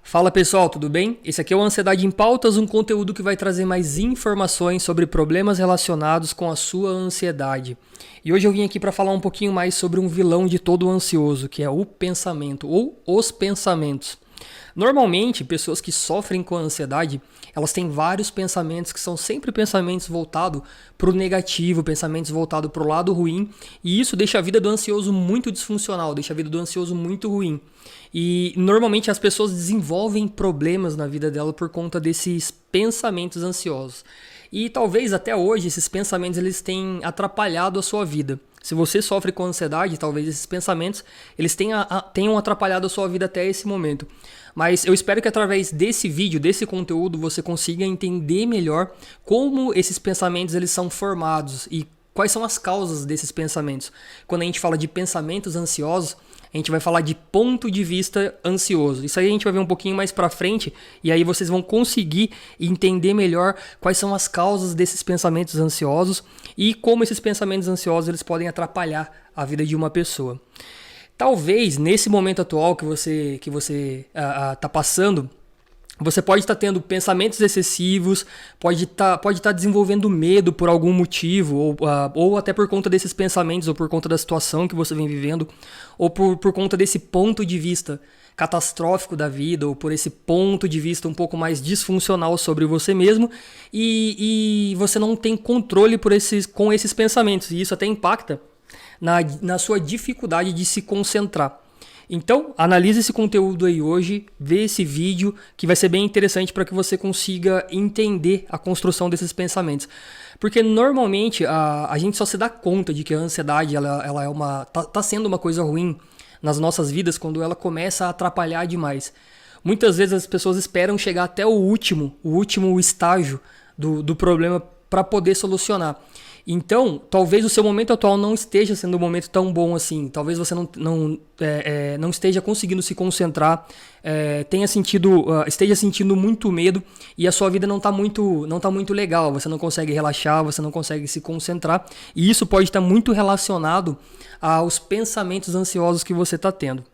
Fala pessoal, tudo bem? Esse aqui é o Ansiedade em Pautas, um conteúdo que vai trazer mais informações sobre problemas relacionados com a sua ansiedade. E hoje eu vim aqui para falar um pouquinho mais sobre um vilão de todo ansioso, que é o pensamento ou os pensamentos. Normalmente, pessoas que sofrem com ansiedade, elas têm vários pensamentos que são sempre pensamentos voltados para o negativo, pensamentos voltados para o lado ruim, e isso deixa a vida do ansioso muito disfuncional, deixa a vida do ansioso muito ruim. E normalmente as pessoas desenvolvem problemas na vida dela por conta desses pensamentos ansiosos. E talvez até hoje esses pensamentos eles tenham atrapalhado a sua vida. Se você sofre com ansiedade, talvez esses pensamentos eles tenham atrapalhado a sua vida até esse momento. Mas eu espero que através desse vídeo, desse conteúdo, você consiga entender melhor como esses pensamentos eles são formados e quais são as causas desses pensamentos. Quando a gente fala de pensamentos ansiosos, a gente vai falar de ponto de vista ansioso. Isso aí a gente vai ver um pouquinho mais pra frente e aí vocês vão conseguir entender melhor quais são as causas desses pensamentos ansiosos e como esses pensamentos ansiosos eles podem atrapalhar a vida de uma pessoa. Talvez nesse momento atual que você tá passando, você pode estar tendo pensamentos excessivos, pode estar desenvolvendo medo por algum motivo, ou até por conta desses pensamentos, ou por conta da situação que você vem vivendo, ou por conta desse ponto de vista catastrófico da vida, ou por esse ponto de vista um pouco mais disfuncional sobre você mesmo, e você não tem controle com esses pensamentos, e isso até impacta na sua dificuldade de se concentrar. Então, analise esse conteúdo aí hoje, vê esse vídeo que vai ser bem interessante para que você consiga entender a construção desses pensamentos. Porque normalmente a gente só se dá conta de que a ansiedade ela é tá sendo uma coisa ruim nas nossas vidas quando ela começa a atrapalhar demais. Muitas vezes as pessoas esperam chegar até o último estágio do problema para poder solucionar. Então, talvez o seu momento atual não esteja sendo um momento tão bom assim. Talvez você não esteja conseguindo se concentrar, esteja sentindo muito medo e a sua vida não está muito legal. Você não consegue relaxar, você não consegue se concentrar. E isso pode estar muito relacionado aos pensamentos ansiosos que você está tendo.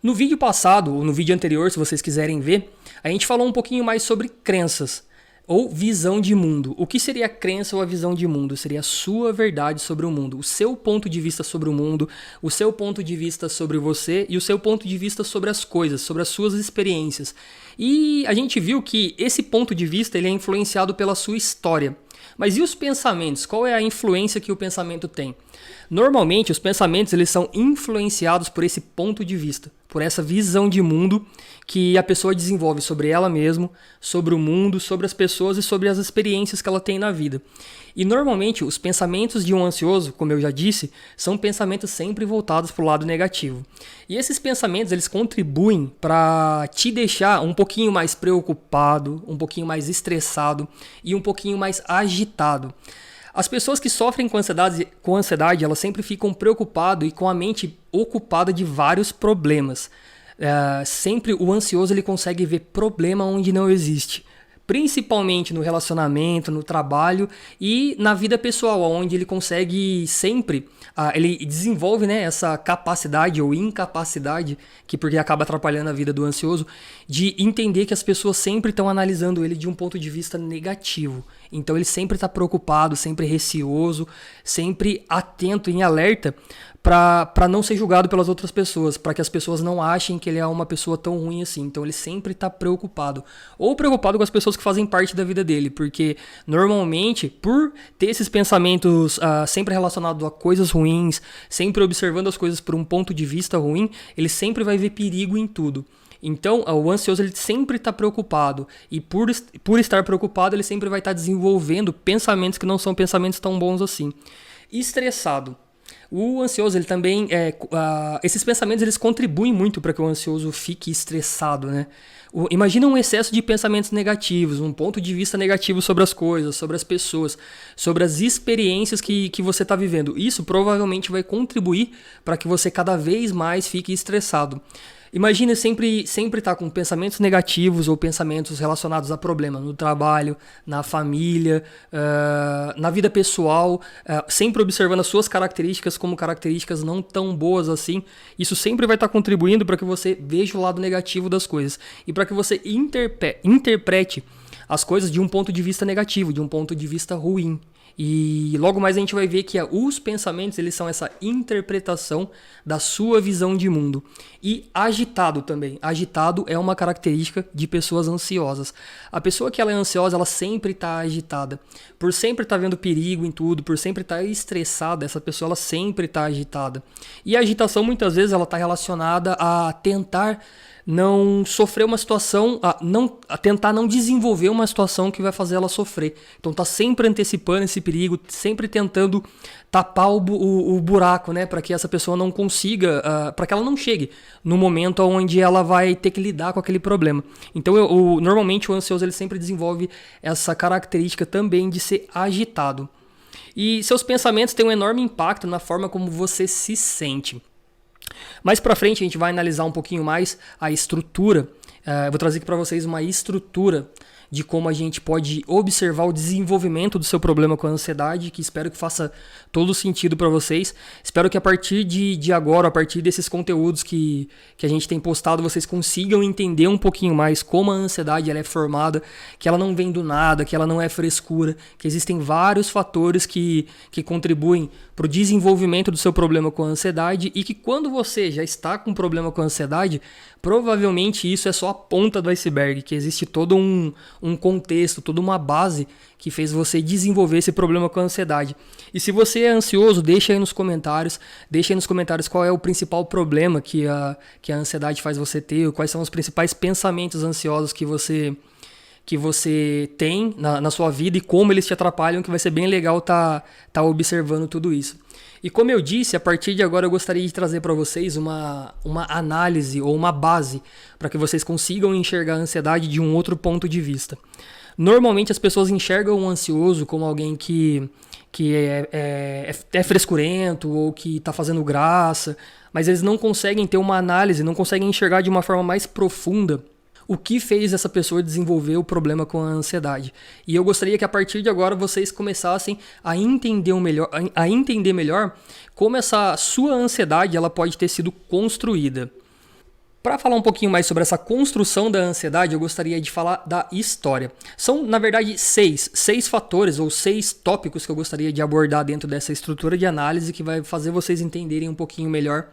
No vídeo passado, ou no vídeo anterior, se vocês quiserem ver, a gente falou um pouquinho mais sobre crenças. Ou visão de mundo. O que seria a crença ou a visão de mundo? Seria a sua verdade sobre o mundo, o seu ponto de vista sobre o mundo, o seu ponto de vista sobre você e o seu ponto de vista sobre as coisas, sobre as suas experiências. E a gente viu que esse ponto de vista ele é influenciado pela sua história. Mas e os pensamentos? Qual é a influência que o pensamento tem? Normalmente, os pensamentos eles são influenciados por esse ponto de vista, por essa visão de mundo que a pessoa desenvolve sobre ela mesma, sobre o mundo, sobre as pessoas e sobre as experiências que ela tem na vida. E normalmente, os pensamentos de um ansioso, como eu já disse, são pensamentos sempre voltados para o lado negativo. E esses pensamentos eles contribuem para te deixar um pouquinho mais preocupado, um pouquinho mais estressado e um pouquinho mais agitado. As pessoas que sofrem com ansiedade, elas sempre ficam preocupadas e com a mente ocupada de vários problemas. Sempre o ansioso ele consegue ver problema onde não existe. Principalmente no relacionamento, no trabalho e na vida pessoal, onde ele consegue sempre, ele desenvolve essa capacidade ou incapacidade, porque acaba atrapalhando a vida do ansioso, de entender que as pessoas sempre estão analisando ele de um ponto de vista negativo. Então ele sempre está preocupado, sempre receoso, sempre atento, em alerta, para não ser julgado pelas outras pessoas, para que as pessoas não achem que ele é uma pessoa tão ruim assim. Então ele sempre está preocupado. Ou preocupado com as pessoas que fazem parte da vida dele, porque normalmente, por ter esses pensamentos sempre relacionados a coisas ruins, sempre observando as coisas por um ponto de vista ruim, ele sempre vai ver perigo em tudo. Então, o ansioso ele sempre está preocupado e por estar preocupado, ele sempre vai estar desenvolvendo pensamentos que não são pensamentos tão bons assim. Estressado. O ansioso, ele também, esses pensamentos eles contribuem muito para que o ansioso fique estressado, né? Imagina um excesso de pensamentos negativos, um ponto de vista negativo sobre as coisas, sobre as pessoas, sobre as experiências que você está vivendo. Isso provavelmente vai contribuir para que você cada vez mais fique estressado. Imagina sempre estar com pensamentos negativos ou pensamentos relacionados a problema no trabalho, na família, na vida pessoal, sempre observando as suas características como características não tão boas assim. Isso sempre vai estar contribuindo para que você veja o lado negativo das coisas e para que você interprete as coisas de um ponto de vista negativo, de um ponto de vista ruim. E logo mais a gente vai ver que os pensamentos, eles são essa interpretação da sua visão de mundo. E agitado também. Agitado é uma característica de pessoas ansiosas. A pessoa que ela é ansiosa, ela sempre está agitada. Por sempre estar vendo perigo em tudo, por sempre estar estressada, essa pessoa ela sempre está agitada. E a agitação muitas vezes ela está relacionada a tentar não sofrer uma situação, a tentar não desenvolver uma situação que vai fazer ela sofrer. Então tá sempre antecipando esse perigo, sempre tentando tapar o buraco, né, para que essa pessoa não consiga, para que ela não chegue no momento onde ela vai ter que lidar com aquele problema. Então normalmente o ansioso ele sempre desenvolve essa característica também de ser agitado. E seus pensamentos têm um enorme impacto na forma como você se sente. Mais pra frente a gente vai analisar um pouquinho mais a estrutura. Eu vou trazer aqui para vocês uma estrutura de como a gente pode observar o desenvolvimento do seu problema com a ansiedade, que espero que faça todo sentido para vocês. Espero que a partir de agora, a partir desses conteúdos que a gente tem postado, vocês consigam entender um pouquinho mais como a ansiedade ela é formada, que ela não vem do nada, que ela não é frescura, que existem vários fatores que contribuem para o desenvolvimento do seu problema com a ansiedade e que quando você já está com um problema com a ansiedade, provavelmente isso é só a ponta do iceberg, que existe todo um contexto, toda uma base que fez você desenvolver esse problema com a ansiedade. E se você é ansioso, deixa aí nos comentários qual é o principal problema que a ansiedade faz você ter, quais são os principais pensamentos ansiosos que você tem na sua vida e como eles te atrapalham, que vai ser bem legal tá observando tudo isso. E como eu disse, a partir de agora eu gostaria de trazer para vocês uma análise ou uma base para que vocês consigam enxergar a ansiedade de um outro ponto de vista. Normalmente as pessoas enxergam o ansioso como alguém que é frescurento ou que está fazendo graça, mas eles não conseguem ter uma análise, não conseguem enxergar de uma forma mais profunda o que fez essa pessoa desenvolver o problema com a ansiedade. E eu gostaria que a partir de agora vocês começassem a entender melhor como essa sua ansiedade ela pode ter sido construída. Para falar um pouquinho mais sobre essa construção da ansiedade, eu gostaria de falar da história. São, na verdade, seis fatores ou 6 tópicos que eu gostaria de abordar dentro dessa estrutura de análise que vai fazer vocês entenderem um pouquinho melhor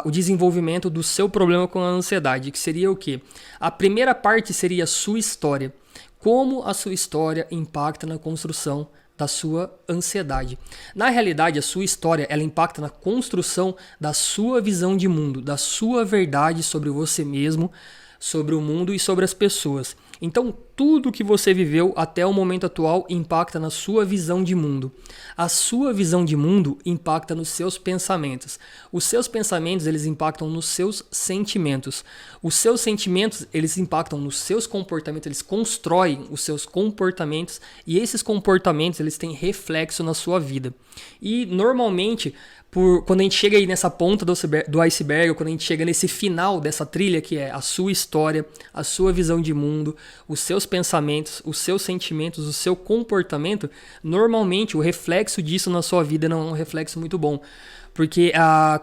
o desenvolvimento do seu problema com a ansiedade, que seria o quê? A primeira parte seria a sua história. Como a sua história impacta na construção da sua ansiedade. Na realidade, a sua história ela impacta na construção da sua visão de mundo, da sua verdade sobre você mesmo, sobre o mundo e sobre as pessoas. Então, tudo que você viveu até o momento atual impacta na sua visão de mundo. A sua visão de mundo impacta nos seus pensamentos. Os seus pensamentos, eles impactam nos seus sentimentos. Os seus sentimentos, eles impactam nos seus comportamentos, eles constroem os seus comportamentos e esses comportamentos, eles têm reflexo na sua vida. E, normalmente, quando a gente chega aí nessa ponta do iceberg, quando a gente chega nesse final dessa trilha que é a sua história, a sua visão de mundo, os seus pensamentos, os seus sentimentos, o seu comportamento, normalmente o reflexo disso na sua vida não é um reflexo muito bom. Porque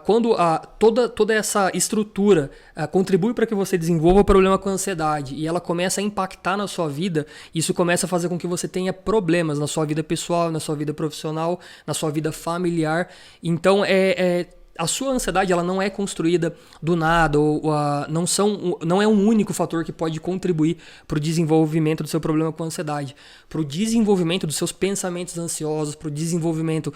quando toda essa estrutura contribui para que você desenvolva o problema com a ansiedade e ela começa a impactar na sua vida, isso começa a fazer com que você tenha problemas na sua vida pessoal, na sua vida profissional, na sua vida familiar. Então, a sua ansiedade ela não é construída do nada, não é um único fator que pode contribuir para o desenvolvimento do seu problema com a ansiedade, para o desenvolvimento dos seus pensamentos ansiosos, para o desenvolvimento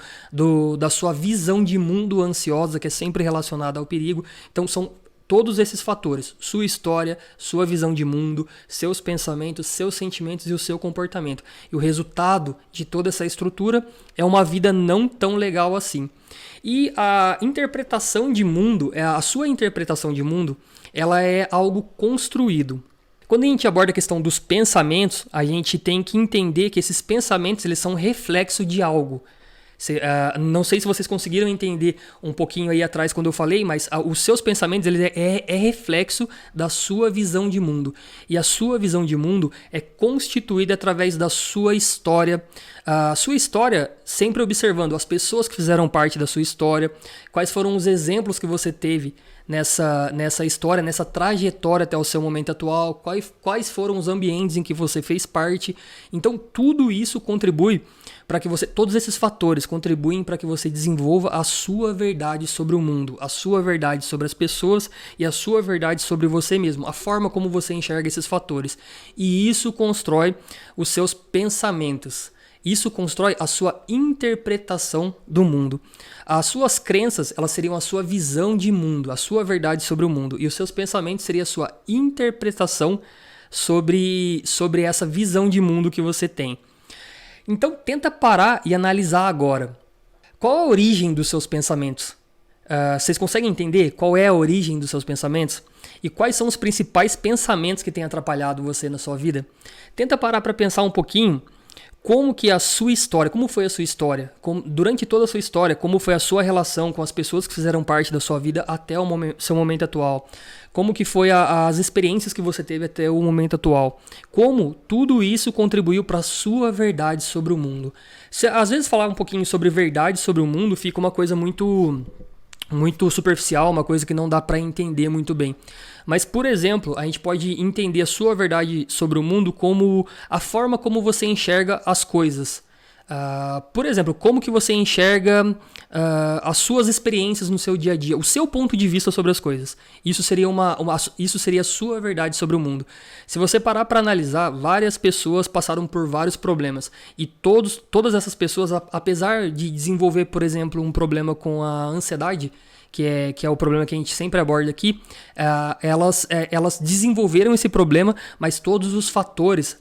da sua visão de mundo ansiosa, que é sempre relacionada ao perigo. Então são todos esses fatores, sua história, sua visão de mundo, seus pensamentos, seus sentimentos e o seu comportamento. E o resultado de toda essa estrutura é uma vida não tão legal assim. E a interpretação de mundo, a sua interpretação de mundo, ela é algo construído. Quando a gente aborda a questão dos pensamentos, a gente tem que entender que esses pensamentos eles são reflexo de algo. Não sei se vocês conseguiram entender um pouquinho aí atrás quando eu falei, mas os seus pensamentos ele é reflexo da sua visão de mundo. E a sua visão de mundo é constituída através da sua história. A sua história sempre observando as pessoas que fizeram parte da sua história, quais foram os exemplos que você teve nessa história, nessa trajetória até o seu momento atual, quais foram os ambientes em que você fez parte. Então tudo isso contribui para que todos esses fatores contribuem para que você desenvolva a sua verdade sobre o mundo, a sua verdade sobre as pessoas e a sua verdade sobre você mesmo, a forma como você enxerga esses fatores. E isso constrói os seus pensamentos. Isso constrói a sua interpretação do mundo. As suas crenças, elas seriam a sua visão de mundo, a sua verdade sobre o mundo. E os seus pensamentos seriam a sua interpretação sobre essa visão de mundo que você tem. Então, tenta parar e analisar agora. Qual a origem dos seus pensamentos? Vocês conseguem entender qual é a origem dos seus pensamentos? E quais são os principais pensamentos que têm atrapalhado você na sua vida? Tenta parar para pensar um pouquinho como que a sua história, como foi a sua história, durante toda a sua história, como foi a sua relação com as pessoas que fizeram parte da sua vida até o seu momento atual, como que foi as experiências que você teve até o momento atual, como tudo isso contribuiu para a sua verdade sobre o mundo. Às vezes falar um pouquinho sobre verdade sobre o mundo fica uma coisa muito superficial, uma coisa que não dá para entender muito bem. Mas, por exemplo, a gente pode entender a sua verdade sobre o mundo como a forma como você enxerga as coisas. Por exemplo, como que você enxerga as suas experiências no seu dia a dia, o seu ponto de vista sobre as coisas. Isso seria isso seria a sua verdade sobre o mundo. Se você parar para analisar, várias pessoas passaram por vários problemas. E todas essas pessoas, apesar de desenvolver, por exemplo, um problema com a ansiedade, que é o problema que a gente sempre aborda aqui, elas desenvolveram esse problema, mas todos os fatores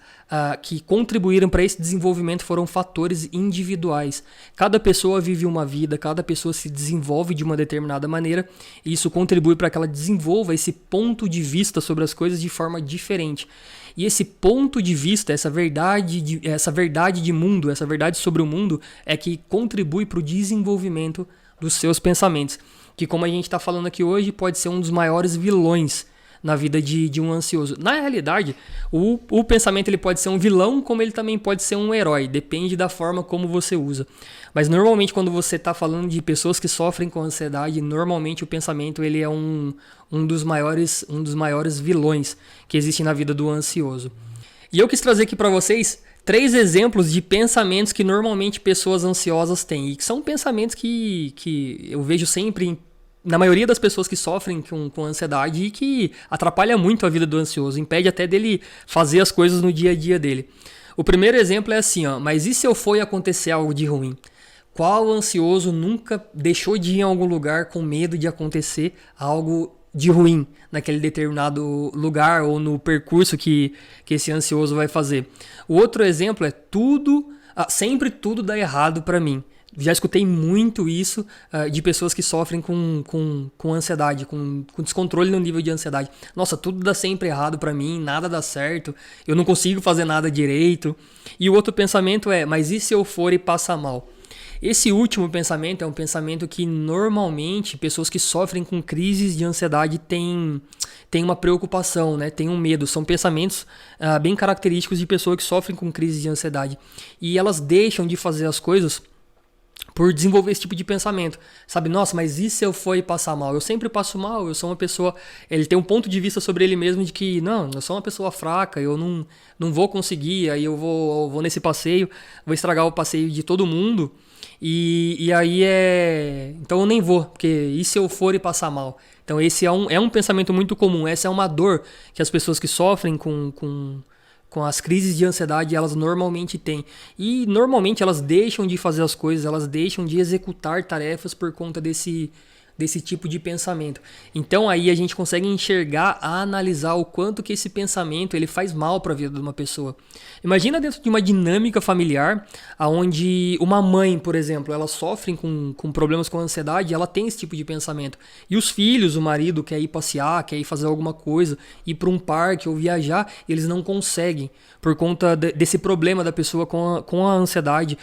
que contribuíram para esse desenvolvimento foram fatores individuais. Cada pessoa vive uma vida, cada pessoa se desenvolve de uma determinada maneira, e isso contribui para que ela desenvolva esse ponto de vista sobre as coisas de forma diferente. E esse ponto de vista, essa verdade de mundo, essa verdade sobre o mundo, é que contribui para o desenvolvimento dos seus pensamentos. Que, como a gente está falando aqui hoje, pode ser um dos maiores vilões na vida de um ansioso. Na realidade, o pensamento ele pode ser um vilão, como ele também pode ser um herói. Depende da forma como você usa. Mas normalmente, quando você está falando de pessoas que sofrem com ansiedade, normalmente o pensamento ele é um dos maiores vilões que existe na vida do ansioso. E eu quis trazer aqui para vocês 3 exemplos de pensamentos que normalmente pessoas ansiosas têm. E que são pensamentos que eu vejo sempre na maioria das pessoas que sofrem com ansiedade e que atrapalha muito a vida do ansioso. Impede até dele fazer as coisas no dia a dia dele. O primeiro exemplo é assim, mas e se eu for acontecer algo de ruim? Qual ansioso nunca deixou de ir em algum lugar com medo de acontecer algo de ruim naquele determinado lugar ou no percurso que esse ansioso vai fazer? O outro exemplo é sempre tudo dá errado para mim. Já escutei muito isso de pessoas que sofrem com ansiedade, com descontrole no nível de ansiedade. Nossa, tudo dá sempre errado para mim, nada dá certo, eu não consigo fazer nada direito. E o outro pensamento é, mas e se eu for e passar mal? Esse último pensamento é um pensamento que normalmente pessoas que sofrem com crises de ansiedade têm uma preocupação, né? Têm um medo. São pensamentos bem característicos de pessoas que sofrem com crises de ansiedade. E elas deixam de fazer as coisas por desenvolver esse tipo de pensamento. Sabe, nossa, mas e se eu for e passar mal? Eu sempre passo mal, eu sou uma pessoa... Ele tem um ponto de vista sobre ele mesmo de que, não, eu sou uma pessoa fraca, eu não vou conseguir, aí eu vou nesse passeio, vou estragar o passeio de todo mundo. E aí então eu nem vou, porque e se eu for e passar mal? Então esse é um pensamento muito comum, essa é uma dor que as pessoas que sofrem com as crises de ansiedade elas normalmente têm. E normalmente elas deixam de fazer as coisas, elas deixam de executar tarefas por conta desse desse tipo de pensamento. Então aí a gente consegue enxergar, analisar o quanto que esse pensamento ele faz mal para a vida de uma pessoa. Imagina dentro de uma dinâmica familiar, onde uma mãe, por exemplo, ela sofre com problemas com ansiedade, ela tem esse tipo de pensamento. E os filhos, o marido quer ir passear, quer ir fazer alguma coisa, ir para um parque ou viajar, eles não conseguem por conta desse problema da pessoa com a ansiedade,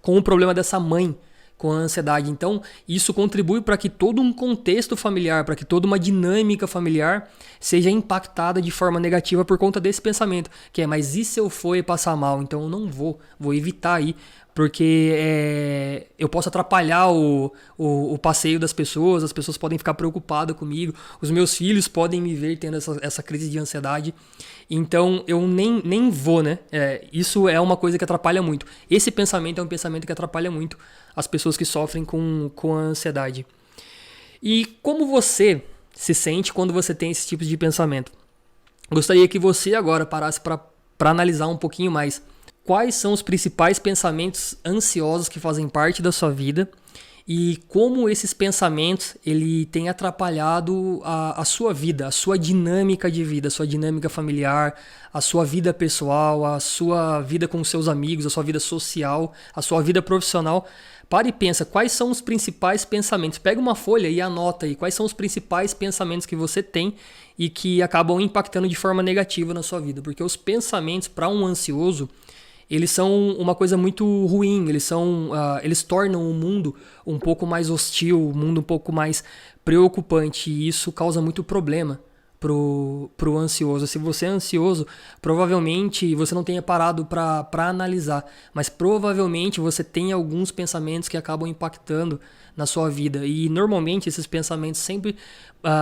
com o problema dessa mãe com a ansiedade. Então, isso contribui para que todo um contexto familiar, para que toda uma dinâmica familiar seja impactada de forma negativa por conta desse pensamento, que é, mas e se eu for e passar mal? Então eu não vou evitar ir, porque eu posso atrapalhar o passeio das pessoas, as pessoas podem ficar preocupadas comigo, os meus filhos podem me ver tendo essa crise de ansiedade, então eu nem vou, né? Isso é uma coisa que atrapalha muito. Esse pensamento é um pensamento que atrapalha muito as pessoas que sofrem com a ansiedade. E como você se sente quando você tem esse tipo de pensamento? Gostaria que você agora parasse para analisar um pouquinho mais. Quais são os principais pensamentos ansiosos que fazem parte da sua vida e como esses pensamentos ele tem atrapalhado a sua vida, a sua dinâmica de vida, a sua dinâmica familiar, a sua vida pessoal, a sua vida com seus amigos, a sua vida social, a sua vida profissional. Para e pensa, quais são os principais pensamentos? Pega uma folha e anota aí quais são os principais pensamentos que você tem e que acabam impactando de forma negativa na sua vida. Porque os pensamentos para um ansioso, eles são uma coisa muito ruim, eles tornam o mundo um pouco mais hostil, o mundo um pouco mais preocupante, e isso causa muito problema pro ansioso. Se você é ansioso, provavelmente você não tenha parado para analisar, mas provavelmente você tem alguns pensamentos que acabam impactando na sua vida, e normalmente esses pensamentos sempre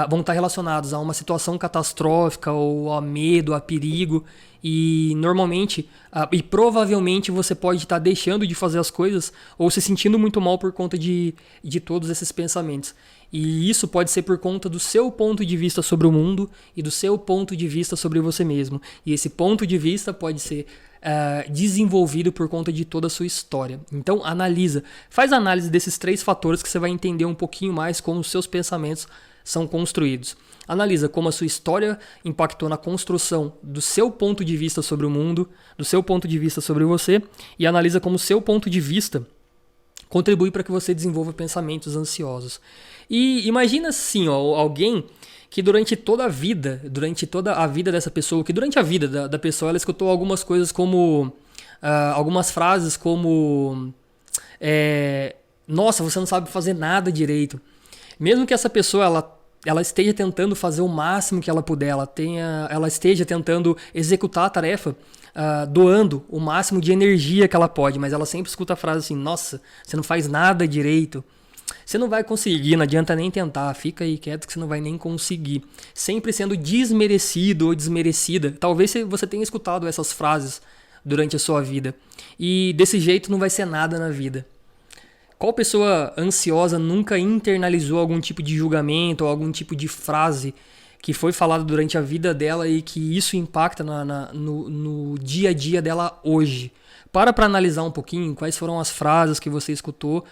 vão estar relacionados a uma situação catastrófica ou a medo, a perigo, e normalmente e provavelmente você pode estar deixando de fazer as coisas ou se sentindo muito mal por conta de todos esses pensamentos. E isso pode ser por conta do seu ponto de vista sobre o mundo e do seu ponto de vista sobre você mesmo. E esse ponto de vista pode ser desenvolvido por conta de toda a sua história. Então faz análise desses 3 fatores que você vai entender um pouquinho mais como os seus pensamentos são construídos. Analisa como a sua história impactou na construção do seu ponto de vista sobre o mundo, do seu ponto de vista sobre você, e analisa como o seu ponto de vista contribui para que você desenvolva pensamentos ansiosos. E imagina assim, alguém que durante toda a vida dessa pessoa, que durante a vida da pessoa ela escutou algumas coisas como, algumas frases como, nossa, você não sabe fazer nada direito. Mesmo que essa pessoa ela esteja tentando fazer o máximo que ela puder, ela esteja tentando executar a tarefa, doando o máximo de energia que ela pode, mas ela sempre escuta a frase assim, nossa, você não faz nada direito, você não vai conseguir, não adianta nem tentar, fica aí quieto que você não vai nem conseguir. Sempre sendo desmerecido ou desmerecida. Talvez você tenha escutado essas frases durante a sua vida, e desse jeito não vai ser nada na vida. Qual pessoa ansiosa nunca internalizou algum tipo de julgamento ou algum tipo de frase que foi falada durante a vida dela e que isso impacta no dia a dia dela hoje? Para analisar um pouquinho quais foram as frases que você escutou,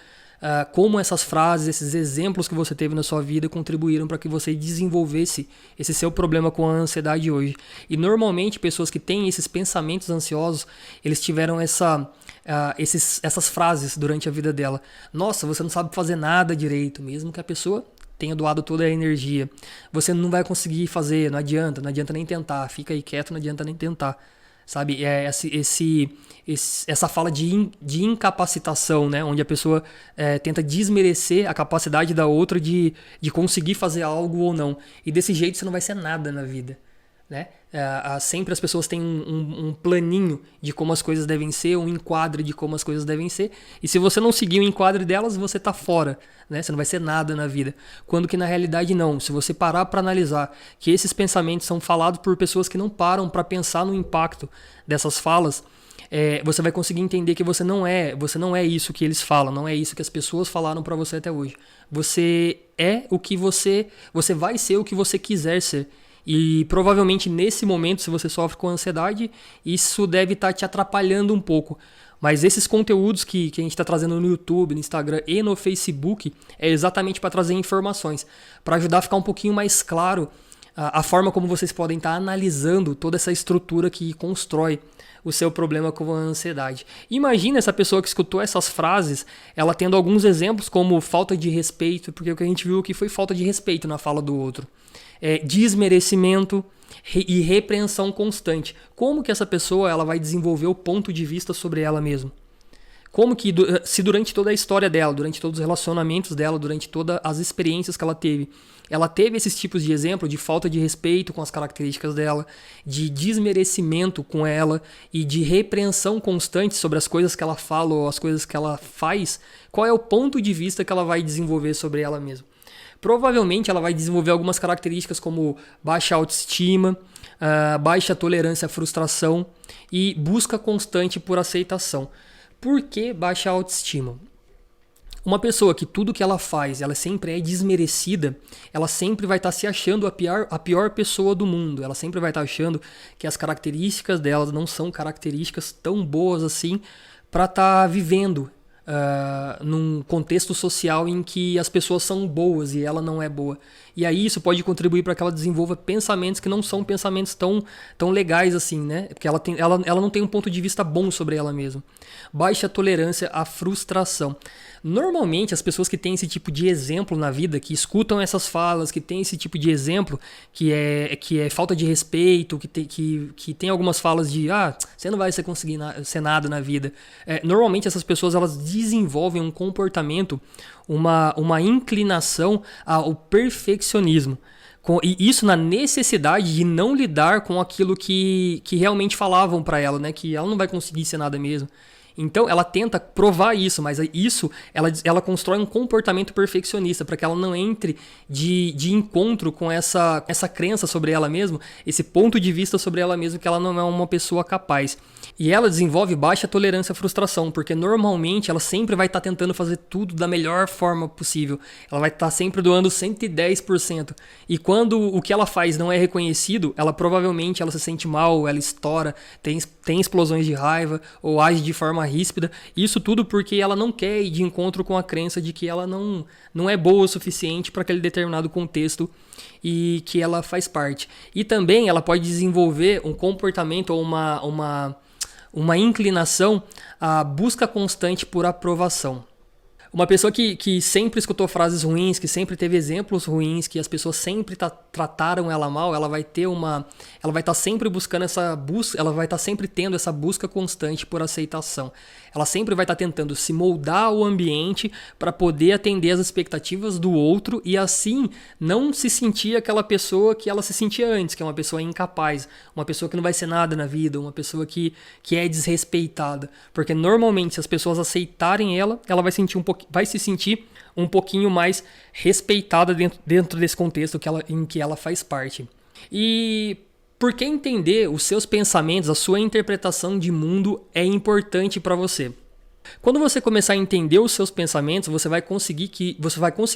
como essas frases, esses exemplos que você teve na sua vida contribuíram para que você desenvolvesse esse seu problema com a ansiedade hoje. E normalmente pessoas que têm esses pensamentos ansiosos, eles tiveram essas frases durante a vida dela. Nossa, você não sabe fazer nada direito, mesmo que a pessoa tenha doado toda a energia. Você não vai conseguir fazer, não adianta nem tentar, fica aí quieto, não adianta nem tentar. Sabe, essa fala de incapacitação, né? Onde a pessoa tenta desmerecer a capacidade da outra de conseguir fazer algo ou não. E desse jeito você não vai ser nada na vida, né? Sempre as pessoas têm um planinho de como as coisas devem ser, um enquadre de como as coisas devem ser, e se você não seguir o enquadre delas, você tá fora, né? Você não vai ser nada na vida, quando que na realidade não. Se você parar para analisar que esses pensamentos são falados por pessoas que não param para pensar no impacto dessas falas, você vai conseguir entender que você não é isso que eles falam, não é isso que as pessoas falaram para você até hoje. Você é o que você vai ser o que você quiser ser. E provavelmente nesse momento, se você sofre com ansiedade, isso deve estar te atrapalhando um pouco. Mas esses conteúdos que a gente está trazendo no YouTube, no Instagram e no Facebook é exatamente para trazer informações, para ajudar a ficar um pouquinho mais claro a forma como vocês podem estar analisando toda essa estrutura que constrói o seu problema com a ansiedade. Imagina essa pessoa que escutou essas frases, ela tendo alguns exemplos como falta de respeito, porque o que a gente viu aqui foi falta de respeito na fala do outro. Desmerecimento e repreensão constante. Como que essa pessoa ela vai desenvolver o ponto de vista sobre ela mesma? Como que, se durante toda a história dela, durante todos os relacionamentos dela, durante todas as experiências que ela teve esses tipos de exemplo de falta de respeito com as características dela, de desmerecimento com ela e de repreensão constante sobre as coisas que ela fala ou as coisas que ela faz, qual é o ponto de vista que ela vai desenvolver sobre ela mesma? Provavelmente ela vai desenvolver algumas características como baixa autoestima, baixa tolerância à frustração e busca constante por aceitação. Por que baixa autoestima? Uma pessoa que tudo que ela faz, ela sempre é desmerecida, ela sempre vai estar se achando a pior pessoa do mundo. Ela sempre vai estar achando que as características dela não são características tão boas assim para estar vivendo num contexto social em que as pessoas são boas e ela não é boa. E aí isso pode contribuir para que ela desenvolva pensamentos que não são pensamentos tão legais assim, né? Porque ela não tem um ponto de vista bom sobre ela mesma. Baixa tolerância à frustração. Normalmente as pessoas que têm esse tipo de exemplo na vida, que escutam essas falas, que têm esse tipo de exemplo, que é falta de respeito, que tem algumas falas de você não vai conseguir ser nada na vida. Normalmente essas pessoas elas desenvolvem um comportamento, uma inclinação ao perfeccionismo. E isso na necessidade de não lidar com aquilo que realmente falavam para ela, né? Que ela não vai conseguir ser nada mesmo. Então ela tenta provar isso, mas isso ela constrói um comportamento perfeccionista para que ela não entre de encontro com essa crença sobre ela mesma, esse ponto de vista sobre ela mesma que ela não é uma pessoa capaz. E ela desenvolve baixa tolerância à frustração, porque normalmente ela sempre vai estar tentando fazer tudo da melhor forma possível. Ela vai estar sempre doando 110%. E quando o que ela faz não é reconhecido, ela provavelmente ela se sente mal, ela estoura, tem explosões de raiva ou age de forma ríspida. Isso tudo porque ela não quer ir de encontro com a crença de que ela não é boa o suficiente para aquele determinado contexto e que ela faz parte. E também ela pode desenvolver um comportamento ou uma inclinação à busca constante por aprovação. Uma pessoa que sempre escutou frases ruins, que sempre teve exemplos ruins, que as pessoas sempre trataram ela mal, ela vai estar sempre buscando ela vai estar sempre tendo essa busca constante por aceitação. Ela sempre vai estar tentando se moldar ao ambiente para poder atender as expectativas do outro e assim não se sentir aquela pessoa que ela se sentia antes, que é uma pessoa incapaz, uma pessoa que não vai ser nada na vida, uma pessoa que é desrespeitada. Porque normalmente se as pessoas aceitarem ela vai se sentir um pouquinho mais respeitada dentro desse contexto em que ela faz parte. E por que entender os seus pensamentos, a sua interpretação de mundo é importante para você? Quando você começar a entender os seus pensamentos, você vai conseguir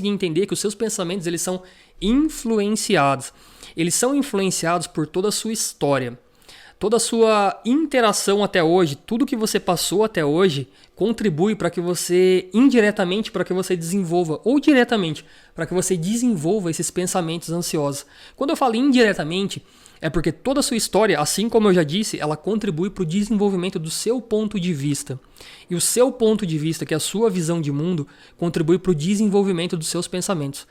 entender que os seus pensamentos eles são influenciados. Eles são influenciados por toda a sua história. Toda a sua interação até hoje, tudo que você passou até hoje, contribui para que você, indiretamente, para que você desenvolva, ou diretamente, para que você desenvolva esses pensamentos ansiosos. Quando eu falo indiretamente, é porque toda a sua história, assim como eu já disse, ela contribui para o desenvolvimento do seu ponto de vista. E o seu ponto de vista, que é a sua visão de mundo, contribui para o desenvolvimento dos seus pensamentos.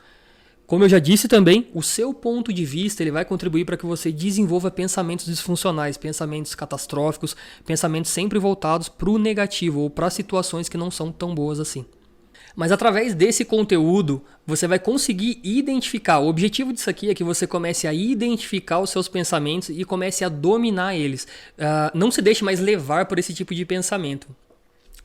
Como eu já disse também, o seu ponto de vista ele vai contribuir para que você desenvolva pensamentos disfuncionais, pensamentos catastróficos, pensamentos sempre voltados para o negativo ou para situações que não são tão boas assim. Mas através desse conteúdo, você vai conseguir identificar. O objetivo disso aqui é que você comece a identificar os seus pensamentos e comece a dominar eles. Não se deixe mais levar por esse tipo de pensamento.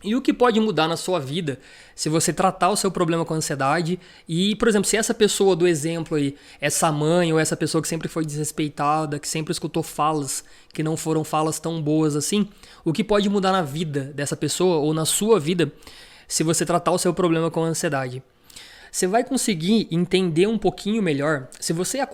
E o que pode mudar na sua vida se você tratar o seu problema com ansiedade e, por exemplo, se essa pessoa do exemplo aí, essa mãe ou essa pessoa que sempre foi desrespeitada, que sempre escutou falas que não foram falas tão boas assim, o que pode mudar na vida dessa pessoa ou na sua vida se você tratar o seu problema com ansiedade? Você vai conseguir entender um pouquinho melhor. Se você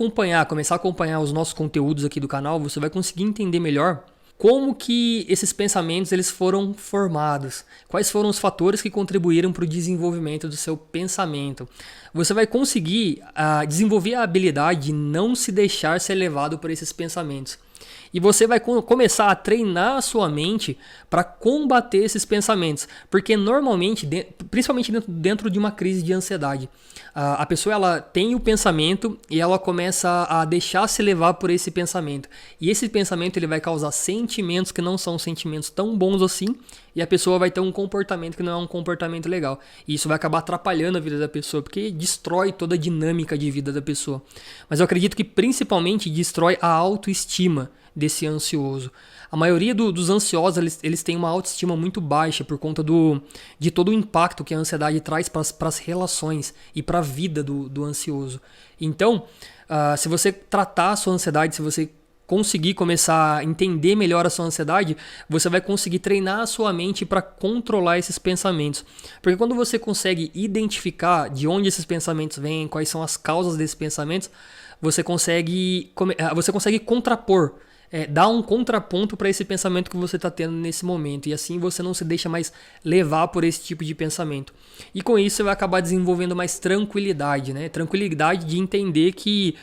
começar a acompanhar os nossos conteúdos aqui do canal, você vai conseguir entender melhor como que esses pensamentos eles foram formados, quais foram os fatores que contribuíram para o desenvolvimento do seu pensamento. Você vai conseguir desenvolver a habilidade de não se deixar ser levado por esses pensamentos. E você vai começar a treinar a sua mente para combater esses pensamentos. Porque normalmente, principalmente dentro de uma crise de ansiedade, a pessoa ela tem o pensamento e ela começa a deixar se levar por esse pensamento. E esse pensamento ele vai causar sentimentos que não são sentimentos tão bons assim. E a pessoa vai ter um comportamento que não é um comportamento legal. E isso vai acabar atrapalhando a vida da pessoa, porque destrói toda a dinâmica de vida da pessoa. Mas eu acredito que principalmente destrói a autoestima desse ansioso. A maioria dos ansiosos, eles têm uma autoestima muito baixa por conta de todo o impacto que a ansiedade traz para as relações e para a vida do ansioso. Então, se você tratar a sua ansiedade, se você conseguir começar a entender melhor a sua ansiedade, você vai conseguir treinar a sua mente para controlar esses pensamentos. Porque quando você consegue identificar de onde esses pensamentos vêm, quais são as causas desses pensamentos, você consegue contrapor, dar um contraponto para esse pensamento que você está tendo nesse momento. E assim você não se deixa mais levar por esse tipo de pensamento. E com isso você vai acabar desenvolvendo mais tranquilidade, né? Tranquilidade de entender que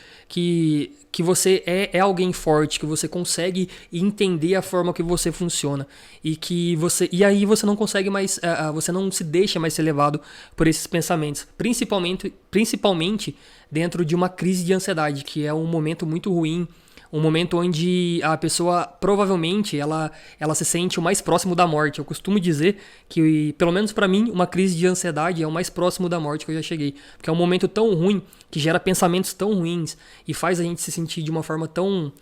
você é alguém forte, que você consegue entender a forma que você funciona. E aí você não consegue mais, você não se deixa mais ser levado por esses pensamentos. Principalmente dentro de uma crise de ansiedade, que é um momento muito ruim. Um momento onde a pessoa provavelmente ela se sente o mais próximo da morte. Eu costumo dizer que, pelo menos para mim, uma crise de ansiedade é o mais próximo da morte que eu já cheguei. Porque é um momento tão ruim, que gera pensamentos tão ruins e faz a gente se sentir de uma forma tão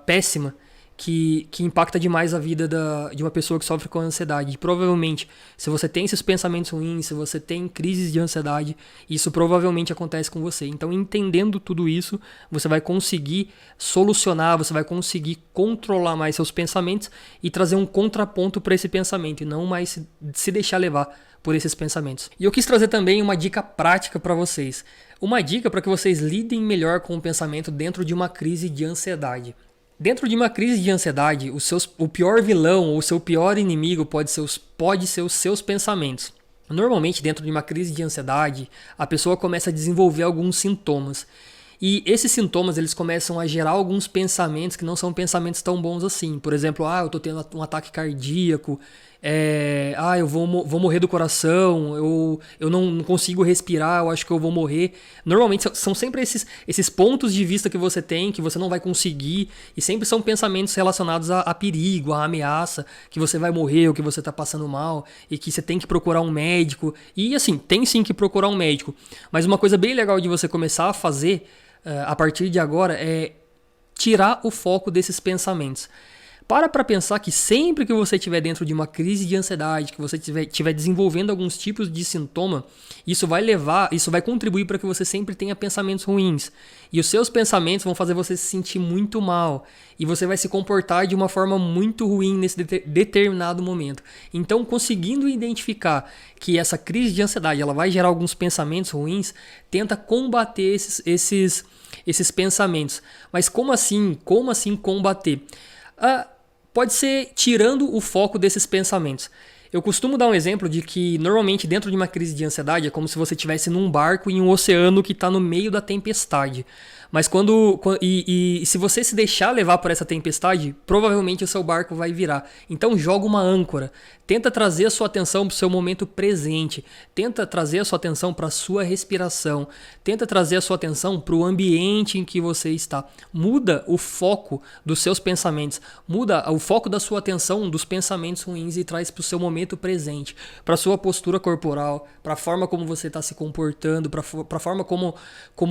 péssima que impacta demais a vida de uma pessoa que sofre com ansiedade. E provavelmente, se você tem esses pensamentos ruins, se você tem crises de ansiedade, isso provavelmente acontece com você. Então, entendendo tudo isso, você vai conseguir solucionar, você vai conseguir controlar mais seus pensamentos e trazer um contraponto para esse pensamento, e não mais se deixar levar por esses pensamentos. E eu quis trazer também uma dica prática para vocês. Uma dica para que vocês lidem melhor com o pensamento dentro de uma crise de ansiedade. Dentro de uma crise de ansiedade, o pior vilão ou o seu pior inimigo pode ser os seus pensamentos. Normalmente, dentro de uma crise de ansiedade, a pessoa começa a desenvolver alguns sintomas. E esses sintomas eles começam a gerar alguns pensamentos que não são pensamentos tão bons assim. Por exemplo, eu estou tendo um ataque cardíaco, eu vou morrer do coração, eu não consigo respirar, eu acho que eu vou morrer. Normalmente são sempre esses pontos de vista que você tem, que você não vai conseguir, e sempre são pensamentos relacionados a perigo, a ameaça, que você vai morrer ou que você está passando mal, e que você tem que procurar um médico. E assim, tem sim que procurar um médico. Mas uma coisa bem legal de você começar a fazer a partir de agora é tirar o foco desses pensamentos. Para pensar que sempre que você estiver dentro de uma crise de ansiedade, que você estiver desenvolvendo alguns tipos de sintoma, isso vai contribuir para que você sempre tenha pensamentos ruins. E os seus pensamentos vão fazer você se sentir muito mal. E você vai se comportar de uma forma muito ruim nesse determinado momento. Então, conseguindo identificar que essa crise de ansiedade ela vai gerar alguns pensamentos ruins, tenta combater esses pensamentos. Mas como assim? Como assim combater? Pode ser tirando o foco desses pensamentos. Eu costumo dar um exemplo de que normalmente dentro de uma crise de ansiedade é como se você estivesse num barco em um oceano que está no meio da tempestade. Mas se você se deixar levar por essa tempestade, provavelmente o seu barco vai virar. Então joga uma âncora. Tenta trazer a sua atenção para o seu momento presente. Tenta trazer a sua atenção para a sua respiração. Tenta trazer a sua atenção para o ambiente em que você está. Muda o foco dos seus pensamentos. Muda o foco da sua atenção dos pensamentos ruins e traz para o seu momento presente. Para a sua postura corporal, para a forma como você está se comportando, para a forma como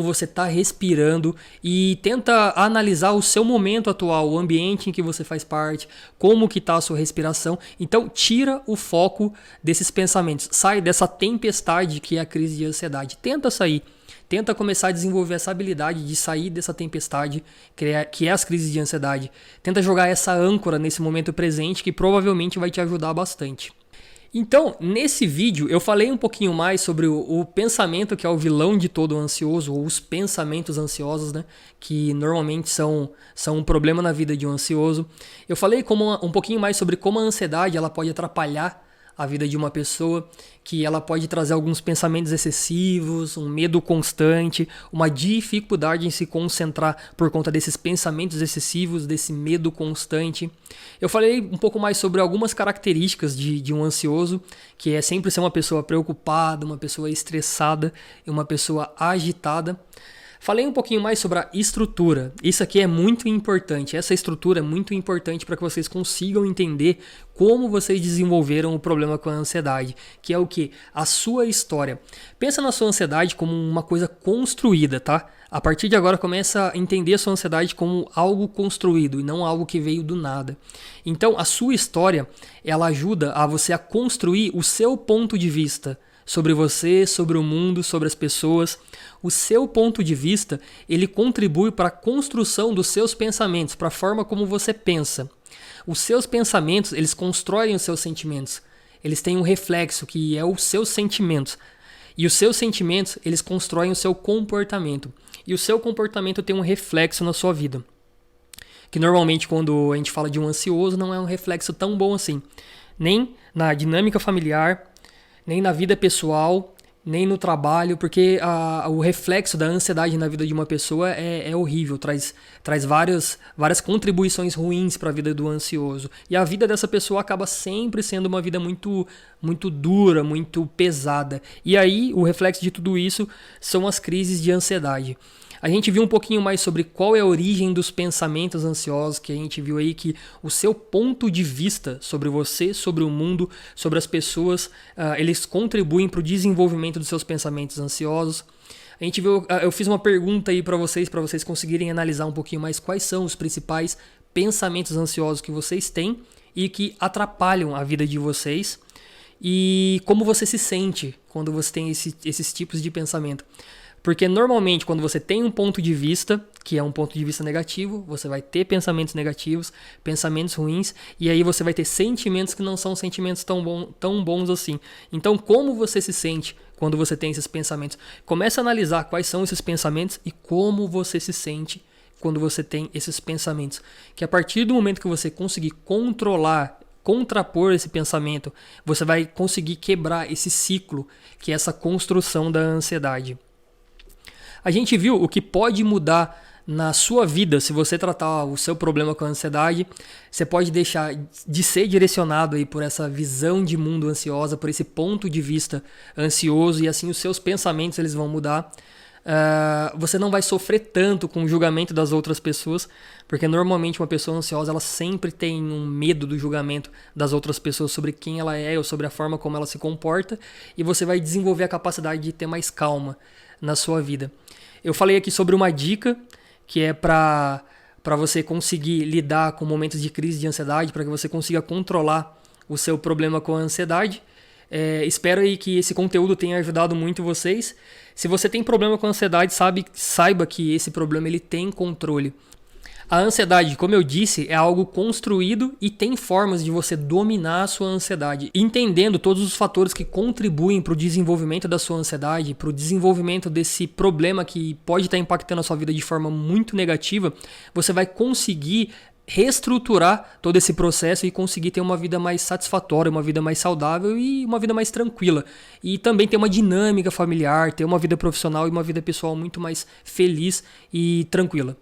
você está respirando. E tenta analisar o seu momento atual, o ambiente em que você faz parte, como que está a sua respiração. Então tira o foco desses pensamentos, sai dessa tempestade que é a crise de ansiedade. Tenta sair, tenta começar a desenvolver essa habilidade de sair dessa tempestade que é as crises de ansiedade. Tenta jogar essa âncora nesse momento presente que provavelmente vai te ajudar bastante. Então, nesse vídeo, eu falei um pouquinho mais sobre o pensamento que é o vilão de todo ansioso, ou os pensamentos ansiosos, né? Que normalmente são um problema na vida de um ansioso. Eu falei um pouquinho mais sobre como a ansiedade ela pode atrapalhar a vida de uma pessoa, que ela pode trazer alguns pensamentos excessivos, um medo constante, uma dificuldade em se concentrar por conta desses pensamentos excessivos, desse medo constante. Eu falei um pouco mais sobre algumas características de um ansioso, que é sempre ser uma pessoa preocupada, uma pessoa estressada e uma pessoa agitada. Falei um pouquinho mais sobre a estrutura. Isso aqui é muito importante. Essa estrutura é muito importante para que vocês consigam entender como vocês desenvolveram o problema com a ansiedade, que é o que? A sua história. Pensa na sua ansiedade como uma coisa construída, tá? A partir de agora começa a entender a sua ansiedade como algo construído e não algo que veio do nada. Então, a sua história, ela ajuda a você a construir o seu ponto de vista sobre você, sobre o mundo, sobre as pessoas. O seu ponto de vista, ele contribui para a construção dos seus pensamentos, para a forma como você pensa. Os seus pensamentos, eles constroem os seus sentimentos. Eles têm um reflexo, que é os seus sentimentos. E os seus sentimentos, eles constroem o seu comportamento. E o seu comportamento tem um reflexo na sua vida. Que normalmente, quando a gente fala de um ansioso, não é um reflexo tão bom assim. Nem na dinâmica familiar, nem na vida pessoal, nem no trabalho, porque o reflexo da ansiedade na vida de uma pessoa é horrível, traz várias contribuições ruins para a vida do ansioso. E a vida dessa pessoa acaba sempre sendo uma vida muito, muito dura, muito pesada. E aí, o reflexo de tudo isso são as crises de ansiedade. A gente viu um pouquinho mais sobre qual é a origem dos pensamentos ansiosos, que a gente viu aí que o seu ponto de vista sobre você, sobre o mundo, sobre as pessoas, eles contribuem para o desenvolvimento dos seus pensamentos ansiosos. A gente viu, eu fiz uma pergunta aí para vocês conseguirem analisar um pouquinho mais quais são os principais pensamentos ansiosos que vocês têm e que atrapalham a vida de vocês e como você se sente quando você tem esses tipos de pensamento. Porque normalmente quando você tem um ponto de vista, que é um ponto de vista negativo, você vai ter pensamentos negativos, pensamentos ruins, e aí você vai ter sentimentos que não são sentimentos tão bons assim. Então como você se sente quando você tem esses pensamentos? Comece a analisar quais são esses pensamentos e como você se sente quando você tem esses pensamentos. Que a partir do momento que você conseguir contrapor esse pensamento, você vai conseguir quebrar esse ciclo, que é essa construção da ansiedade. A gente viu o que pode mudar na sua vida se você tratar o seu problema com a ansiedade. Você pode deixar de ser direcionado aí por essa visão de mundo ansiosa, por esse ponto de vista ansioso, e assim os seus pensamentos eles vão mudar. Você não vai sofrer tanto com o julgamento das outras pessoas, porque normalmente uma pessoa ansiosa ela sempre tem um medo do julgamento das outras pessoas sobre quem ela é ou sobre a forma como ela se comporta, e você vai desenvolver a capacidade de ter mais calma na sua vida. Eu falei aqui sobre uma dica que é para você conseguir lidar com momentos de crise de ansiedade, para que você consiga controlar o seu problema com a ansiedade. Espero aí que esse conteúdo tenha ajudado muito vocês. Se você tem problema com a ansiedade, saiba que esse problema ele tem controle. A ansiedade, como eu disse, é algo construído e tem formas de você dominar a sua ansiedade. Entendendo todos os fatores que contribuem para o desenvolvimento da sua ansiedade, para o desenvolvimento desse problema que pode estar impactando a sua vida de forma muito negativa, você vai conseguir reestruturar todo esse processo e conseguir ter uma vida mais satisfatória, uma vida mais saudável e uma vida mais tranquila. E também ter uma dinâmica familiar, ter uma vida profissional e uma vida pessoal muito mais feliz e tranquila.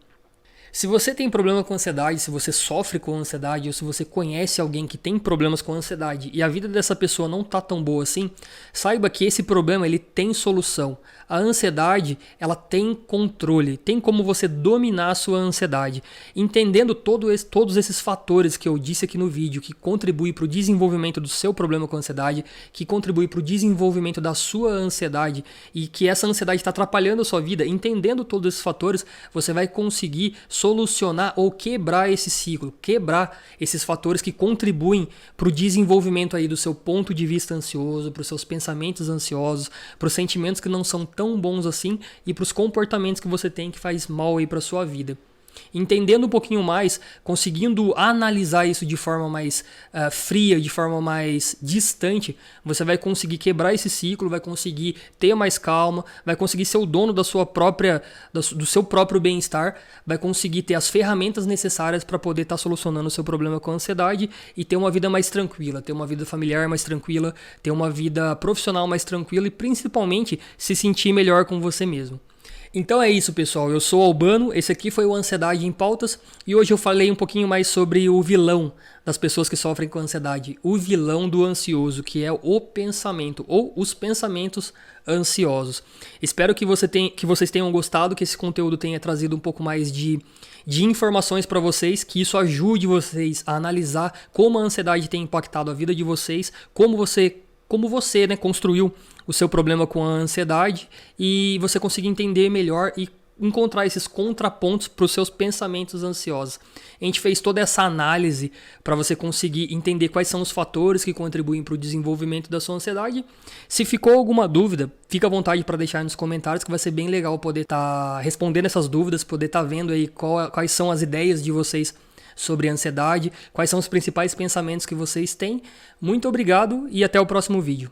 Se você tem problema com ansiedade, se você sofre com ansiedade ou se você conhece alguém que tem problemas com ansiedade e a vida dessa pessoa não tá tão boa assim, saiba que esse problema ele tem solução. A ansiedade, ela tem controle, tem como você dominar a sua ansiedade. Entendendo todos esses fatores que eu disse aqui no vídeo, que contribuem para o desenvolvimento do seu problema com ansiedade, que contribuem para o desenvolvimento da sua ansiedade e que essa ansiedade está atrapalhando a sua vida, entendendo todos esses fatores, você vai conseguir solucionar ou quebrar esse ciclo, quebrar esses fatores que contribuem para o desenvolvimento aí do seu ponto de vista ansioso, para os seus pensamentos ansiosos, para os sentimentos que não são tão bons assim e para os comportamentos que você tem que faz mal aí para sua vida. Entendendo um pouquinho mais, conseguindo analisar isso de forma mais fria, de forma mais distante, você vai conseguir quebrar esse ciclo, vai conseguir ter mais calma, vai conseguir ser o dono da sua própria, do seu próprio bem-estar, vai conseguir ter as ferramentas necessárias para poder estar solucionando o seu problema com a ansiedade e ter uma vida mais tranquila, ter uma vida familiar mais tranquila, ter uma vida profissional mais tranquila e principalmente se sentir melhor com você mesmo. Então é isso, pessoal. Eu sou Albano, esse aqui foi o Ansiedade em Pautas e hoje eu falei um pouquinho mais sobre o vilão das pessoas que sofrem com ansiedade, o vilão do ansioso, que é o pensamento ou os pensamentos ansiosos. Espero que vocês tenham gostado, que esse conteúdo tenha trazido um pouco mais de informações para vocês, que isso ajude vocês a analisar como a ansiedade tem impactado a vida de vocês, como você, né, construiu o seu problema com a ansiedade e você conseguir entender melhor e encontrar esses contrapontos para os seus pensamentos ansiosos. A gente fez toda essa análise para você conseguir entender quais são os fatores que contribuem para o desenvolvimento da sua ansiedade. Se ficou alguma dúvida, fica à vontade para deixar nos comentários, que vai ser bem legal poder estar respondendo essas dúvidas, poder estar vendo aí quais são as ideias de vocês sobre a ansiedade, quais são os principais pensamentos que vocês têm. Muito obrigado e até o próximo vídeo.